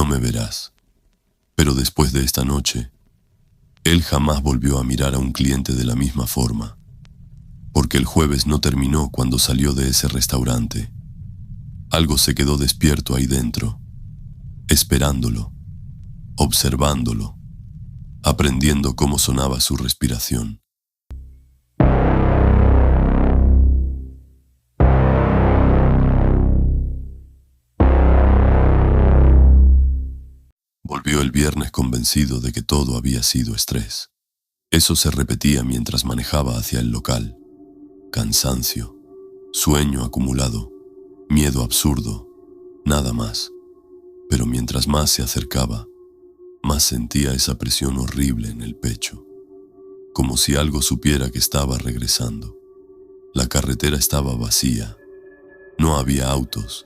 no me verás. Pero después de esta noche, él jamás volvió a mirar a un cliente de la misma forma, porque el jueves no terminó cuando salió de ese restaurante. Algo se quedó despierto ahí dentro, esperándolo, observándolo, aprendiendo cómo sonaba su respiración. Volvió el viernes convencido de que todo había sido estrés. Eso se repetía mientras manejaba hacia el local. Cansancio, sueño acumulado, miedo absurdo, nada más. Pero mientras más se acercaba, más sentía esa presión horrible en el pecho, como si algo supiera que estaba regresando. La carretera estaba vacía, no había autos,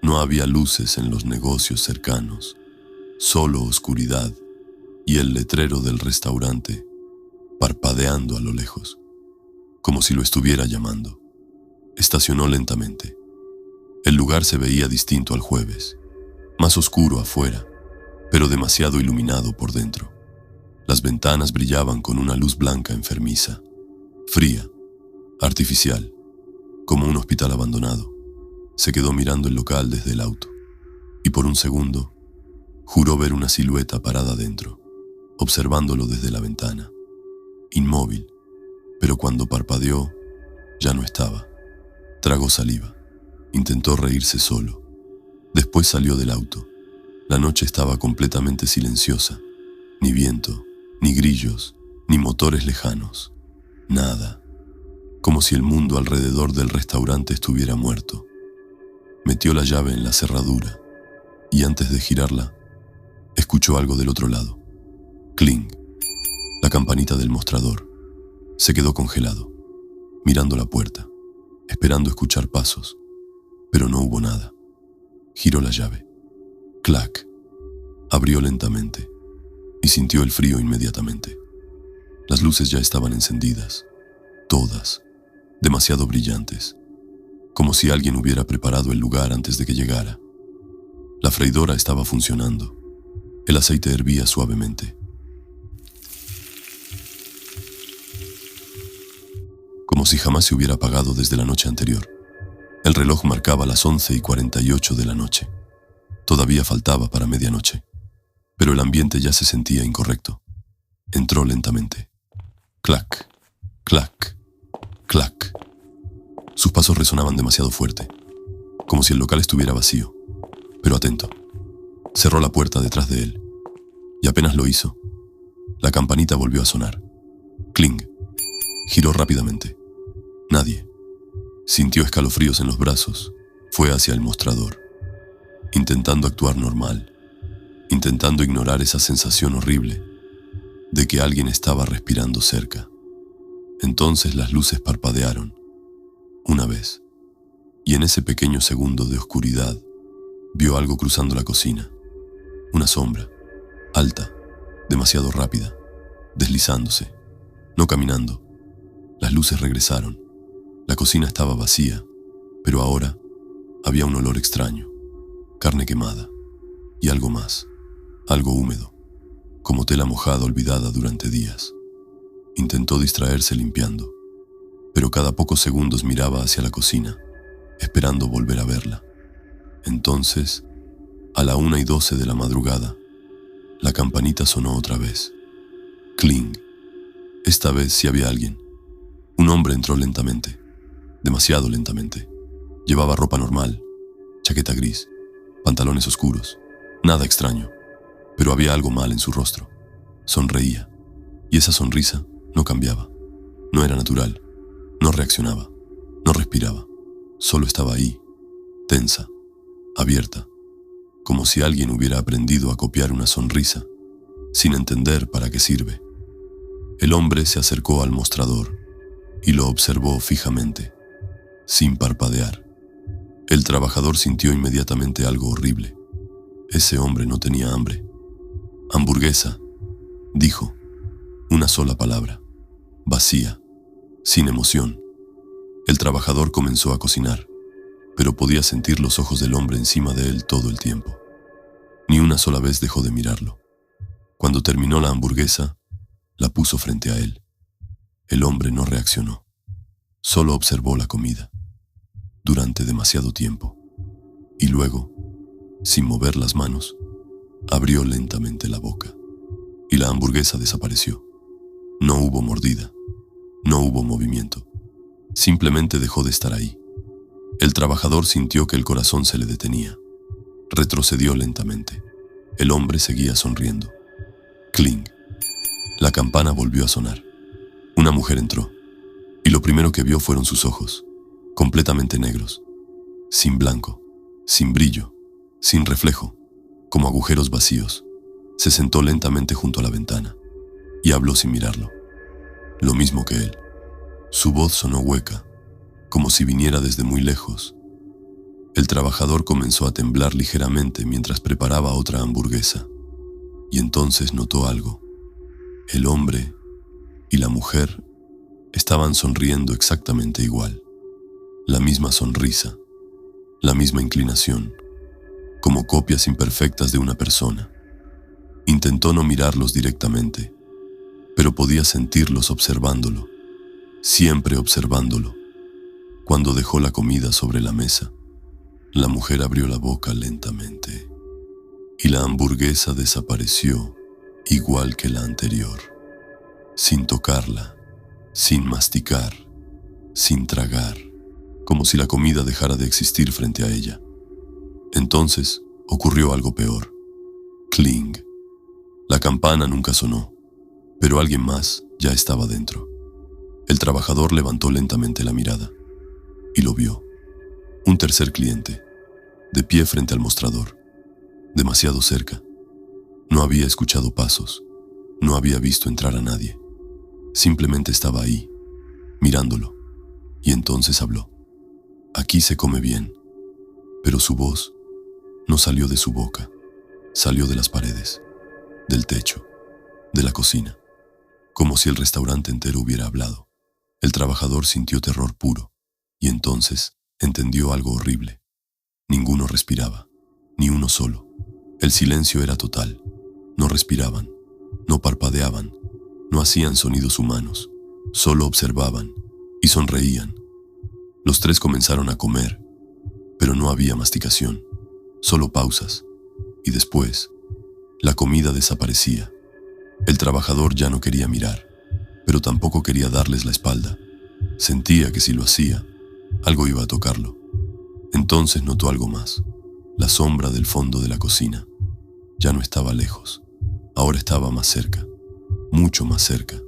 no había luces en los negocios cercanos, solo oscuridad y el letrero del restaurante parpadeando a lo lejos, como si lo estuviera llamando. Estacionó lentamente. El lugar se veía distinto al jueves, más oscuro afuera, pero demasiado iluminado por dentro. Las ventanas brillaban con una luz blanca enfermiza, fría, artificial, como un hospital abandonado. Se quedó mirando el local desde el auto, y por un segundo juró ver una silueta parada dentro, observándolo desde la ventana, inmóvil, pero cuando parpadeó, ya no estaba. Tragó saliva, intentó reírse solo. Después salió del auto. La noche estaba completamente silenciosa, ni viento, ni grillos, ni motores lejanos, nada, como si el mundo alrededor del restaurante estuviera muerto. Metió la llave en la cerradura, y antes de girarla, escuchó algo del otro lado. Cling, la campanita del mostrador. Se quedó congelado, mirando la puerta, esperando escuchar pasos, pero no hubo nada. Giró la llave. Clac. Abrió lentamente y sintió el frío inmediatamente. Las luces ya estaban encendidas, todas, demasiado brillantes, como si alguien hubiera preparado el lugar antes de que llegara. La freidora estaba funcionando. El aceite hervía suavemente. Como si jamás se hubiera apagado desde la noche anterior. El reloj marcaba las 11:48 de la noche. Todavía faltaba para medianoche, pero el ambiente ya se sentía incorrecto. Entró lentamente. Clac, clac, clac. Sus pasos resonaban demasiado fuerte, como si el local estuviera vacío, pero atento. Cerró la puerta detrás de él, y apenas lo hizo, la campanita volvió a sonar. Cling. Giró rápidamente. Nadie. Sintió escalofríos en los brazos. Fue hacia el mostrador, intentando actuar normal, intentando ignorar esa sensación horrible de que alguien estaba respirando cerca. Entonces las luces parpadearon, una vez, y en ese pequeño segundo de oscuridad, vio algo cruzando la cocina. Una sombra, alta, demasiado rápida, deslizándose, no caminando. Las luces regresaron. La cocina estaba vacía, pero ahora había un olor extraño, carne quemada, y algo más, algo húmedo, como tela mojada olvidada durante días. Intentó distraerse limpiando, pero cada pocos segundos miraba hacia la cocina, esperando volver a verla. Entonces, a la 1:12 de la madrugada, la campanita sonó otra vez. Cling. Esta vez sí había alguien. Un hombre entró lentamente, demasiado lentamente. Llevaba ropa normal, chaqueta gris, pantalones oscuros, nada extraño, pero había algo mal en su rostro. Sonreía, y esa sonrisa no cambiaba. No era natural, no reaccionaba, no respiraba, solo estaba ahí, tensa, abierta, como si alguien hubiera aprendido a copiar una sonrisa, sin entender para qué sirve. El hombre se acercó al mostrador y lo observó fijamente, sin parpadear. El trabajador sintió inmediatamente algo horrible. Ese hombre no tenía hambre. Hamburguesa, dijo, una sola palabra, vacía, sin emoción. El trabajador comenzó a cocinar, pero podía sentir los ojos del hombre encima de él todo el tiempo. Ni una sola vez dejó de mirarlo. Cuando terminó la hamburguesa, la puso frente a él. El hombre no reaccionó. Solo observó la comida durante demasiado tiempo. Y luego, sin mover las manos, abrió lentamente la boca. Y la hamburguesa desapareció. No hubo mordida. No hubo movimiento. Simplemente dejó de estar ahí. El trabajador sintió que el corazón se le detenía. Retrocedió lentamente. El hombre seguía sonriendo. Cling. La campana volvió a sonar. Una mujer entró, y lo primero que vio fueron sus ojos, completamente negros, sin blanco, sin brillo, sin reflejo, como agujeros vacíos. Se sentó lentamente junto a la ventana, y habló sin mirarlo. Lo mismo que él. Su voz sonó hueca, como si viniera desde muy lejos. El trabajador comenzó a temblar ligeramente mientras preparaba otra hamburguesa, y entonces notó algo. El hombre y la mujer estaban sonriendo exactamente igual. La misma sonrisa, la misma inclinación, como copias imperfectas de una persona. Intentó no mirarlos directamente, pero podía sentirlos observándolo, siempre observándolo. Cuando dejó la comida sobre la mesa, la mujer abrió la boca lentamente, y la hamburguesa desapareció igual que la anterior, sin tocarla, sin masticar, sin tragar, como si la comida dejara de existir frente a ella. Entonces ocurrió algo peor. Cling. La campana nunca sonó, pero alguien más ya estaba dentro. El trabajador levantó lentamente la mirada y lo vio. Un tercer cliente, de pie frente al mostrador, demasiado cerca. No había escuchado pasos, no había visto entrar a nadie. Simplemente estaba ahí, mirándolo, y entonces habló. Aquí se come bien, pero su voz no salió de su boca, salió de las paredes, del techo, de la cocina, como si el restaurante entero hubiera hablado. El trabajador sintió terror puro, y entonces entendió algo horrible. Ninguno respiraba, ni uno solo. El silencio era total. No respiraban, no parpadeaban, no hacían sonidos humanos, solo observaban y sonreían. Los tres comenzaron a comer, pero no había masticación, solo pausas, y después, la comida desaparecía. El trabajador ya no quería mirar, pero tampoco quería darles la espalda. Sentía que si lo hacía, algo iba a tocarlo. Entonces notó algo más. La sombra del fondo de la cocina ya no estaba lejos. Ahora estaba más cerca, mucho más cerca,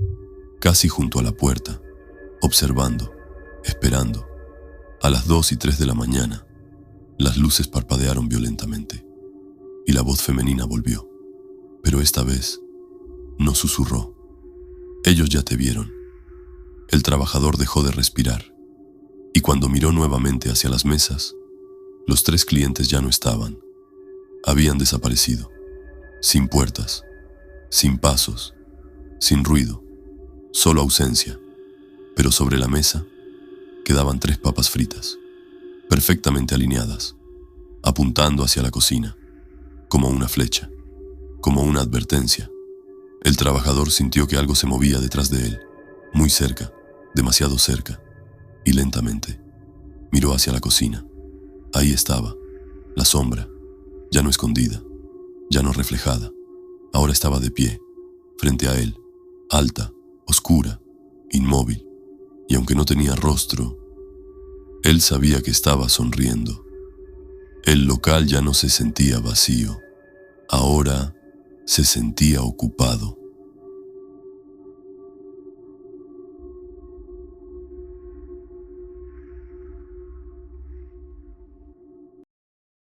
casi junto a la puerta, observando, esperando. A las 2 y 3 de la mañana, las luces parpadearon violentamente y la voz femenina volvió, pero esta vez no susurró. Ellos ya te vieron. El trabajador dejó de respirar y cuando miró nuevamente hacia las mesas, los tres clientes ya no estaban. Habían desaparecido, sin puertas, sin pasos, sin ruido, solo ausencia. Pero sobre la mesa quedaban 3 papas fritas, perfectamente alineadas, apuntando hacia la cocina, como una flecha, como una advertencia. El trabajador sintió que algo se movía detrás de él, muy cerca, demasiado cerca, y lentamente miró hacia la cocina. Ahí estaba, la sombra, ya no escondida, ya no reflejada. Ahora estaba de pie, frente a él, alta, oscura, inmóvil, y aunque no tenía rostro, él sabía que estaba sonriendo. El local ya no se sentía vacío, ahora se sentía ocupado.